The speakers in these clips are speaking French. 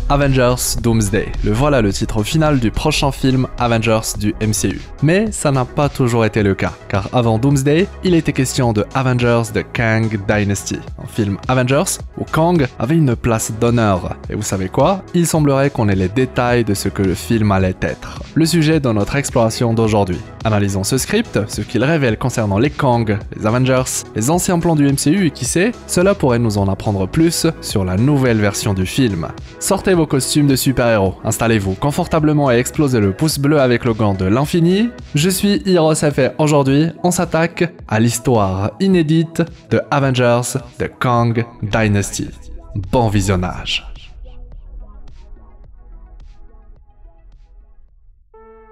Avengers Doomsday. Voilà le titre final du prochain film Avengers du MCU. Mais ça n'a pas toujours été le cas, car avant Doomsday, il était question de Avengers The Kang Dynasty, un film Avengers où Kang avait une place d'honneur. Et vous savez quoi? Il semblerait qu'on ait les détails de ce que le film allait être. Le sujet de notre exploration d'aujourd'hui. Analysons ce script, ce qu'il révèle concernant les Kang, les Avengers, les anciens plans du MCU et qui sait, cela pourrait nous en apprendre plus sur la nouvelle version du film. Sortez vos costumes de super-héros, installez-vous confortablement et explosez le pouce bleu avec le gant de l'infini. Je suis Heroes FR. Aujourd'hui, on s'attaque à l'histoire inédite de Avengers The Kang Dynasty. Bon visionnage.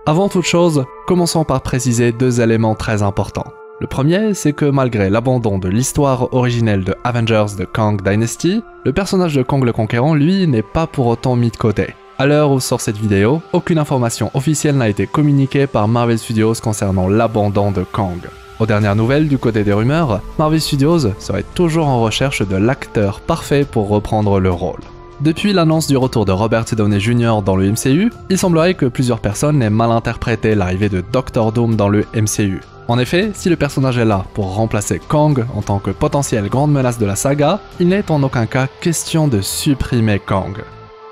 Avant toute chose, commençons par préciser deux éléments très importants. Le premier, c'est que malgré l'abandon de l'histoire originelle de Avengers The Kang Dynasty, le personnage de Kang le Conquérant, lui, n'est pas pour autant mis de côté. À l'heure où sort cette vidéo, aucune information officielle n'a été communiquée par Marvel Studios concernant l'abandon de Kang. Aux dernières nouvelles, du côté des rumeurs, Marvel Studios serait toujours en recherche de l'acteur parfait pour reprendre le rôle. Depuis l'annonce du retour de Robert Downey Jr. dans le MCU, il semblerait que plusieurs personnes aient mal interprété l'arrivée de Doctor Doom dans le MCU. En effet, si le personnage est là pour remplacer Kang en tant que potentielle grande menace de la saga, il n'est en aucun cas question de supprimer Kang.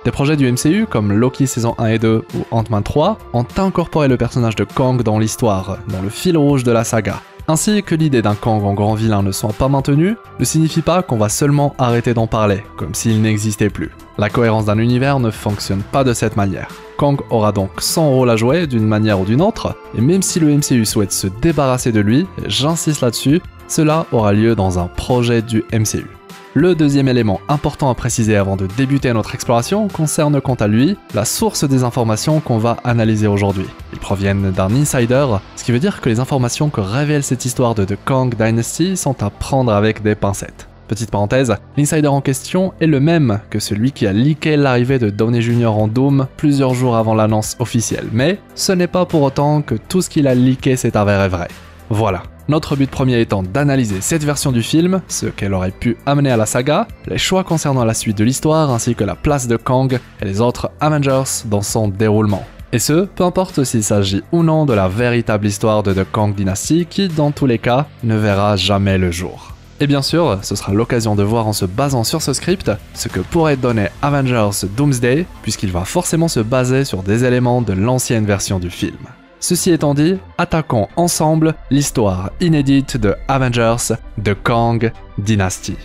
Des projets du MCU comme Loki saison 1 et 2 ou Ant-Man 3 ont incorporé le personnage de Kang dans l'histoire, dans le fil rouge de la saga. Ainsi que l'idée d'un Kang en grand vilain ne soit pas maintenue, ne signifie pas qu'on va seulement arrêter d'en parler, comme s'il n'existait plus. La cohérence d'un univers ne fonctionne pas de cette manière. Kang aura donc son rôle à jouer d'une manière ou d'une autre, et même si le MCU souhaite se débarrasser de lui, et j'insiste là-dessus, cela aura lieu dans un projet du MCU. Le deuxième élément important à préciser avant de débuter notre exploration concerne quant à lui la source des informations qu'on va analyser aujourd'hui. Ils proviennent d'un insider, ce qui veut dire que les informations que révèle cette histoire de The Kang Dynasty sont à prendre avec des pincettes. Petite parenthèse, l'insider en question est le même que celui qui a leaké l'arrivée de Downey Jr. en Doom plusieurs jours avant l'annonce officielle, mais ce n'est pas pour autant que tout ce qu'il a leaké s'est avéré vrai. Voilà. Notre but premier étant d'analyser cette version du film, ce qu'elle aurait pu amener à la saga, les choix concernant la suite de l'histoire ainsi que la place de Kang et les autres Avengers dans son déroulement. Et ce, peu importe s'il s'agit ou non de la véritable histoire de The Kang Dynasty qui, dans tous les cas, ne verra jamais le jour. Et bien sûr, ce sera l'occasion de voir en se basant sur ce script ce que pourrait donner Avengers Doomsday, puisqu'il va forcément se baser sur des éléments de l'ancienne version du film. Ceci étant dit, attaquons ensemble l'histoire inédite de Avengers The Kang Dynasty.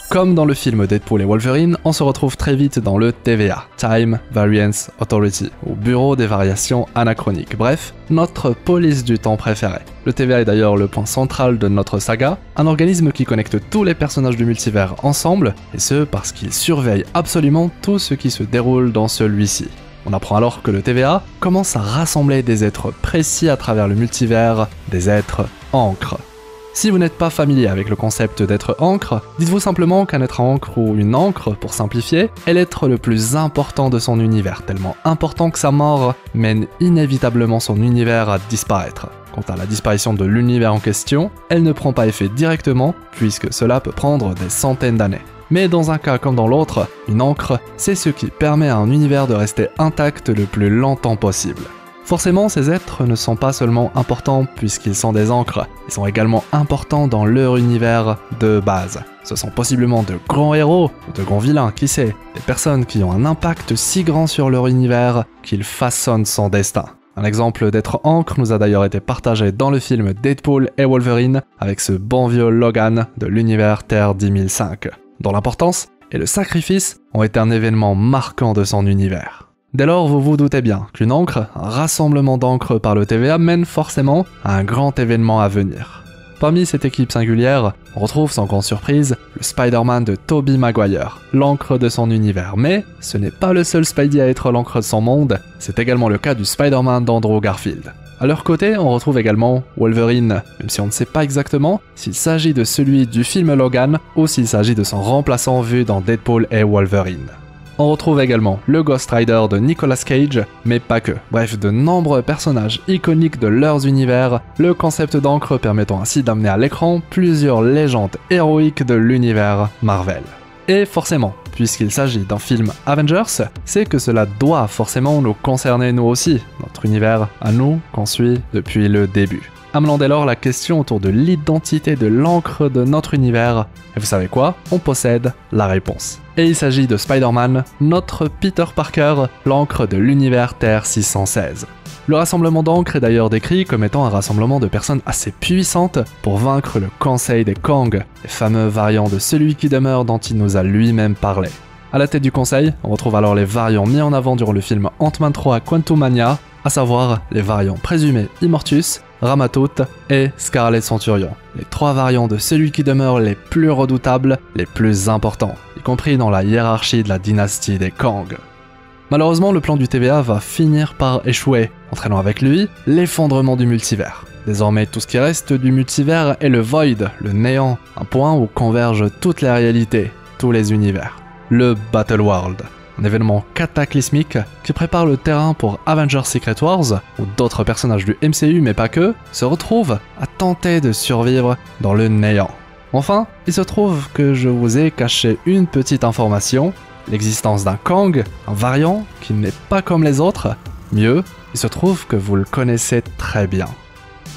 Comme dans le film Deadpool et Wolverine, on se retrouve très vite dans le TVA, Time Variance Authority, ou Bureau des variations anachroniques, bref, notre police du temps préférée. Le TVA est d'ailleurs le point central de notre saga, un organisme qui connecte tous les personnages du multivers ensemble, et ce parce qu'il surveille absolument tout ce qui se déroule dans celui-ci. On apprend alors que le TVA commence à rassembler des êtres précis à travers le multivers, des êtres encre. Si vous n'êtes pas familier avec le concept d'être encre, dites-vous simplement qu'un être encre ou une encre, pour simplifier, est l'être le plus important de son univers, tellement important que sa mort mène inévitablement son univers à disparaître. Quant à la disparition de l'univers en question, elle ne prend pas effet directement, puisque cela peut prendre des centaines d'années. Mais dans un cas comme dans l'autre, une encre, c'est ce qui permet à un univers de rester intact le plus longtemps possible. Forcément, ces êtres ne sont pas seulement importants puisqu'ils sont des encres, ils sont également importants dans leur univers de base. Ce sont possiblement de grands héros, ou de grands vilains, qui sait, des personnes qui ont un impact si grand sur leur univers qu'ils façonnent son destin. Un exemple d'être encre nous a d'ailleurs été partagé dans le film Deadpool et Wolverine avec ce bon vieux Logan de l'univers Terre 10005. Dont l'importance et le sacrifice ont été un événement marquant de son univers. Dès lors, vous vous doutez bien qu'une encre, un rassemblement d'encre par le TVA mène forcément à un grand événement à venir. Parmi cette équipe singulière, on retrouve sans grande surprise le Spider-Man de Tobey Maguire, l'encre de son univers. Mais ce n'est pas le seul Spidey à être l'encre de son monde, c'est également le cas du Spider-Man d'Andrew Garfield. A leur côté, on retrouve également Wolverine, même si on ne sait pas exactement s'il s'agit de celui du film Logan ou s'il s'agit de son remplaçant vu dans Deadpool et Wolverine. On retrouve également le Ghost Rider de Nicolas Cage, mais pas que. Bref, de nombreux personnages iconiques de leurs univers, le concept d'encre permettant ainsi d'amener à l'écran plusieurs légendes héroïques de l'univers Marvel. Et forcément, puisqu'il s'agit d'un film Avengers, c'est que cela doit forcément nous concerner nous aussi, notre univers à nous qu'on suit depuis le début. Amenant dès lors la question autour de l'identité de l'encre de notre univers, et vous savez quoi? On possède la réponse. Et il s'agit de Spider-Man, notre Peter Parker, l'encre de l'univers Terre 616. Le rassemblement d'encre est d'ailleurs décrit comme étant un rassemblement de personnes assez puissantes pour vaincre le Conseil des Kang, les fameux variants de celui qui demeure dont il nous a lui-même parlé. À la tête du Conseil, on retrouve alors les variants mis en avant durant le film Ant-Man 3 Quantumania, à savoir les variants présumés Immortus, Ramatut et Scarlet Centurion, les 3 variants de celui qui demeure les plus redoutables, les plus importants, y compris dans la hiérarchie de la dynastie des Kang. Malheureusement, le plan du TVA va finir par échouer, entraînant avec lui l'effondrement du multivers. Désormais, tout ce qui reste du multivers est le Void, le néant, un point où convergent toutes les réalités, tous les univers. Le Battle World, un événement cataclysmique qui prépare le terrain pour Avengers Secret Wars, où d'autres personnages du MCU, mais pas que, se retrouvent à tenter de survivre dans le néant. Enfin, il se trouve que je vous ai caché une petite information, l'existence d'un Kang, un variant qui n'est pas comme les autres. Mieux, il se trouve que vous le connaissez très bien.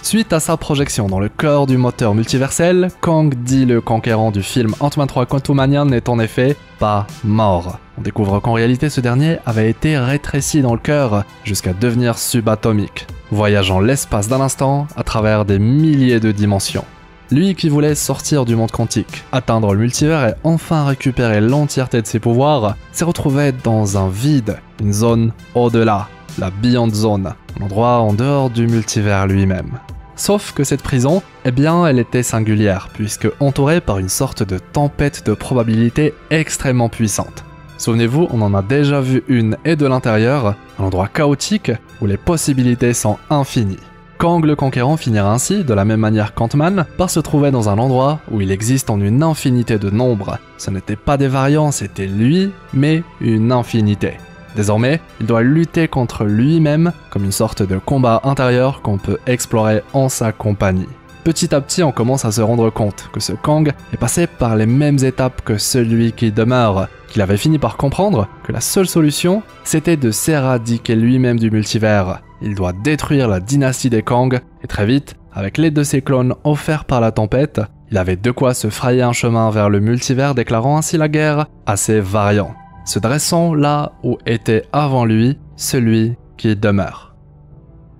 Suite à sa projection dans le cœur du moteur multiversel, Kang, dit le conquérant du film Ant-Man 3 Quantumania, n'est en effet pas mort. On découvre qu'en réalité ce dernier avait été rétréci dans le cœur jusqu'à devenir subatomique, voyageant l'espace d'un instant à travers des milliers de dimensions. Lui qui voulait sortir du monde quantique, atteindre le multivers et enfin récupérer l'entièreté de ses pouvoirs, s'est retrouvé dans un vide, une zone au-delà, la Beyond Zone, un endroit en dehors du multivers lui-même. Sauf que cette prison, eh bien, elle était singulière, puisque entourée par une sorte de tempête de probabilités extrêmement puissante. Souvenez-vous, on en a déjà vu une et de l'intérieur, un endroit chaotique où les possibilités sont infinies. Kang le Conquérant finira ainsi, de la même manière qu'Ant-Man, par se trouver dans un endroit où il existe en une infinité de nombres. Ce n'était pas des variants, c'était lui, mais une infinité. Désormais, il doit lutter contre lui-même comme une sorte de combat intérieur qu'on peut explorer en sa compagnie. Petit à petit, on commence à se rendre compte que ce Kang est passé par les mêmes étapes que celui qui demeure, qu'il avait fini par comprendre que la seule solution, c'était de s'éradiquer lui-même du multivers. Il doit détruire la dynastie des Kang, et très vite, avec l'aide de ses clones offerts par la tempête, il avait de quoi se frayer un chemin vers le multivers, déclarant ainsi la guerre à ses variants, se dressant là où était avant lui celui qui demeure.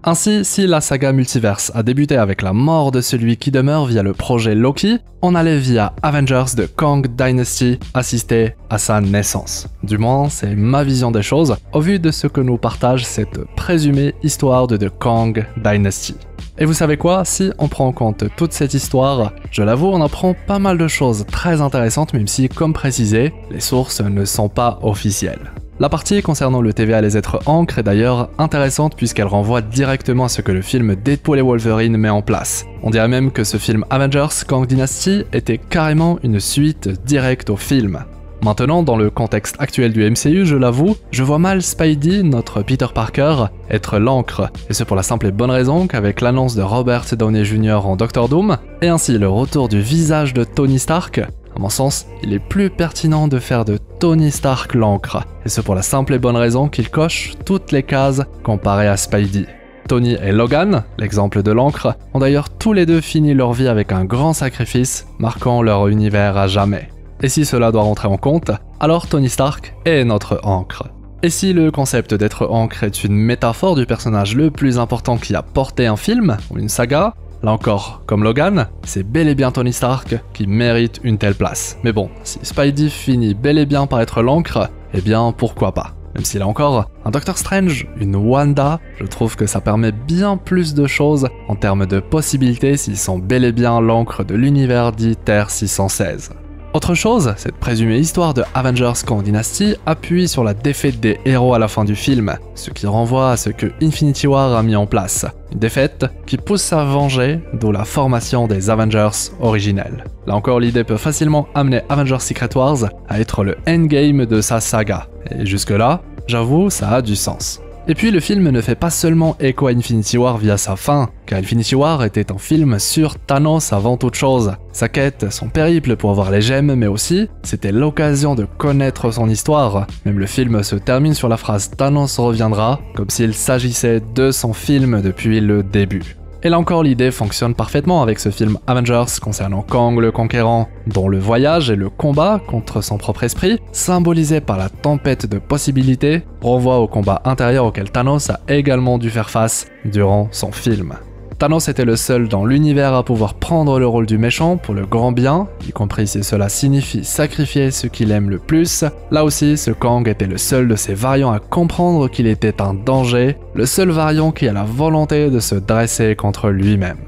Ainsi, si la saga Multiverse a débuté avec la mort de celui qui demeure via le projet Loki, on allait via Avengers de Kang Dynasty assister à sa naissance. Du moins, c'est ma vision des choses, au vu de ce que nous partage cette présumée histoire de The Kang Dynasty. Et vous savez quoi, si on prend en compte toute cette histoire, je l'avoue, on apprend pas mal de choses très intéressantes, même si, comme précisé, les sources ne sont pas officielles. La partie concernant le TVA et les êtres encre est d'ailleurs intéressante puisqu'elle renvoie directement à ce que le film Deadpool et Wolverine met en place. On dirait même que ce film Avengers Kang Dynasty était carrément une suite directe au film. Maintenant, dans le contexte actuel du MCU, je l'avoue, je vois mal Spidey, notre Peter Parker, être l'encre, et ce pour la simple et bonne raison qu'avec l'annonce de Robert Downey Jr. en Doctor Doom, et ainsi le retour du visage de Tony Stark, à mon sens, il est plus pertinent de faire de Tony Stark l'encre, et ce pour la simple et bonne raison qu'il coche toutes les cases comparé à Spidey. Tony et Logan, l'exemple de l'encre, ont d'ailleurs tous les deux fini leur vie avec un grand sacrifice, marquant leur univers à jamais. Et si cela doit rentrer en compte, alors Tony Stark est notre encre. Et si le concept d'être encre est une métaphore du personnage le plus important qui a porté un film ou une saga, là encore, comme Logan, c'est bel et bien Tony Stark qui mérite une telle place. Mais bon, si Spidey finit bel et bien par être l'encre, eh bien pourquoi pas. Même si là encore, un Doctor Strange, une Wanda, je trouve que ça permet bien plus de choses en termes de possibilités s'ils sont bel et bien l'encre de l'univers dit Terre 616. Autre chose, cette présumée histoire de Avengers Kang Dynasty appuie sur la défaite des héros à la fin du film, ce qui renvoie à ce que Infinity War a mis en place. Une défaite qui pousse à venger, d'où la formation des Avengers originels. Là encore, l'idée peut facilement amener Avengers Secret Wars à être le endgame de sa saga. Et jusque là, j'avoue, ça a du sens. Et puis le film ne fait pas seulement écho à Infinity War via sa fin, car Infinity War était un film sur Thanos avant toute chose. Sa quête, son périple pour avoir les gemmes, mais aussi, c'était l'occasion de connaître son histoire. Même le film se termine sur la phrase « Thanos reviendra », comme s'il s'agissait de son film depuis le début. Et là encore, l'idée fonctionne parfaitement avec ce film Avengers concernant Kang le Conquérant, dont le voyage et le combat contre son propre esprit, symbolisé par la tempête de possibilités, renvoient au combat intérieur auquel Thanos a également dû faire face durant son film. Thanos était le seul dans l'univers à pouvoir prendre le rôle du méchant pour le grand bien, y compris si cela signifie sacrifier ce qu'il aime le plus. Là aussi, ce Kang était le seul de ses variants à comprendre qu'il était un danger, le seul variant qui a la volonté de se dresser contre lui-même.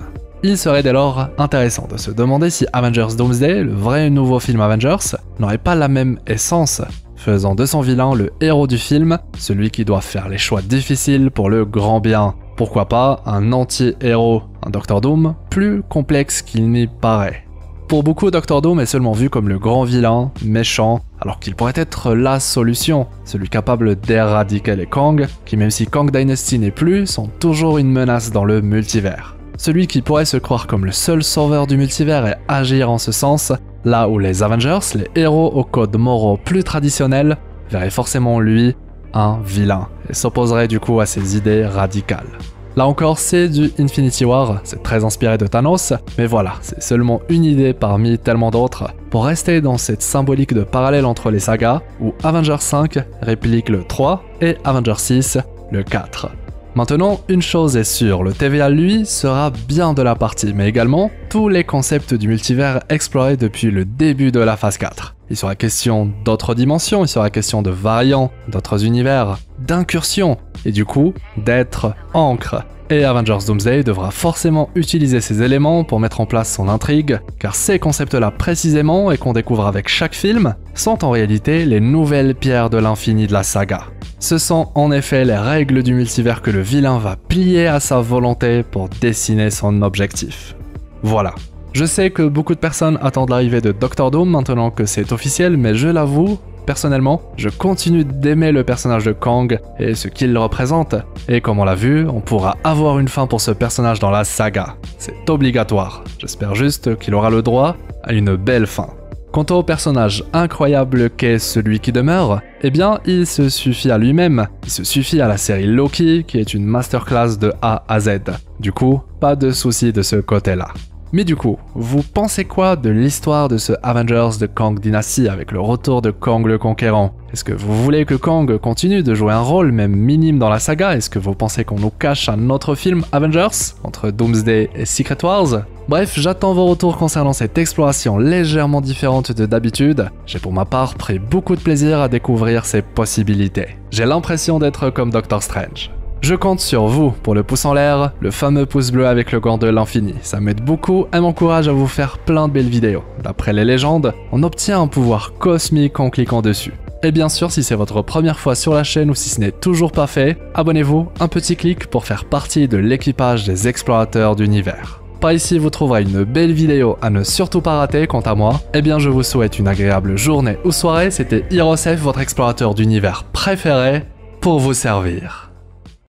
Il serait dès lors intéressant de se demander si Avengers Doomsday, le vrai nouveau film Avengers, n'aurait pas la même essence, faisant de son vilain le héros du film, celui qui doit faire les choix difficiles pour le grand bien. Pourquoi pas un anti-héros, un Doctor Doom plus complexe qu'il n'y paraît. Pour beaucoup, Doctor Doom est seulement vu comme le grand vilain, méchant, alors qu'il pourrait être la solution, celui capable d'éradiquer les Kang, qui même si Kang Dynasty n'est plus, sont toujours une menace dans le multivers. Celui qui pourrait se croire comme le seul sauveur du multivers et agir en ce sens, là où les Avengers, les héros aux codes moraux plus traditionnels, verraient forcément lui un vilain, et s'opposerait du coup à ses idées radicales. Là encore, c'est du Infinity War, c'est très inspiré de Thanos, mais voilà, c'est seulement une idée parmi tellement d'autres, pour rester dans cette symbolique de parallèle entre les sagas, où Avengers 5 réplique le 3 et Avengers 6 le 4. Maintenant, une chose est sûre, le TVA lui sera bien de la partie, mais également tous les concepts du multivers explorés depuis le début de la phase 4. Il sera question d'autres dimensions, il sera question de variants, d'autres univers, d'incursions, et du coup, d'être ancre. Et Avengers Doomsday devra forcément utiliser ces éléments pour mettre en place son intrigue, car ces concepts-là précisément, et qu'on découvre avec chaque film, sont en réalité les nouvelles pierres de l'infini de la saga. Ce sont en effet les règles du multivers que le vilain va plier à sa volonté pour dessiner son objectif. Voilà. Je sais que beaucoup de personnes attendent l'arrivée de Doctor Doom maintenant que c'est officiel, mais je l'avoue, personnellement, je continue d'aimer le personnage de Kang et ce qu'il représente. Et comme on l'a vu, on pourra avoir une fin pour ce personnage dans la saga. C'est obligatoire. J'espère juste qu'il aura le droit à une belle fin. Quant au personnage incroyable qu'est celui qui demeure, eh bien, il se suffit à lui-même. Il se suffit à la série Loki, qui est une masterclass de A à Z. Du coup, pas de soucis de ce côté-là. Mais du coup, vous pensez quoi de l'histoire de ce Avengers de Kang Dynasty avec le retour de Kang le Conquérant? Est-ce que vous voulez que Kang continue de jouer un rôle même minime dans la saga? Est-ce que vous pensez qu'on nous cache un autre film Avengers entre Doomsday et Secret Wars? Bref, j'attends vos retours concernant cette exploration légèrement différente de d'habitude. J'ai pour ma part pris beaucoup de plaisir à découvrir ces possibilités. J'ai l'impression d'être comme Doctor Strange. Je compte sur vous pour le pouce en l'air, le fameux pouce bleu avec le gant de l'infini. Ça m'aide beaucoup et m'encourage à vous faire plein de belles vidéos. D'après les légendes, on obtient un pouvoir cosmique en cliquant dessus. Et bien sûr, si c'est votre première fois sur la chaîne ou si ce n'est toujours pas fait, abonnez-vous, un petit clic pour faire partie de l'équipage des explorateurs d'univers. Par ici, vous trouverez une belle vidéo à ne surtout pas rater. Quant à moi, eh bien je vous souhaite une agréable journée ou soirée. C'était Hirosef, votre explorateur d'univers préféré, pour vous servir.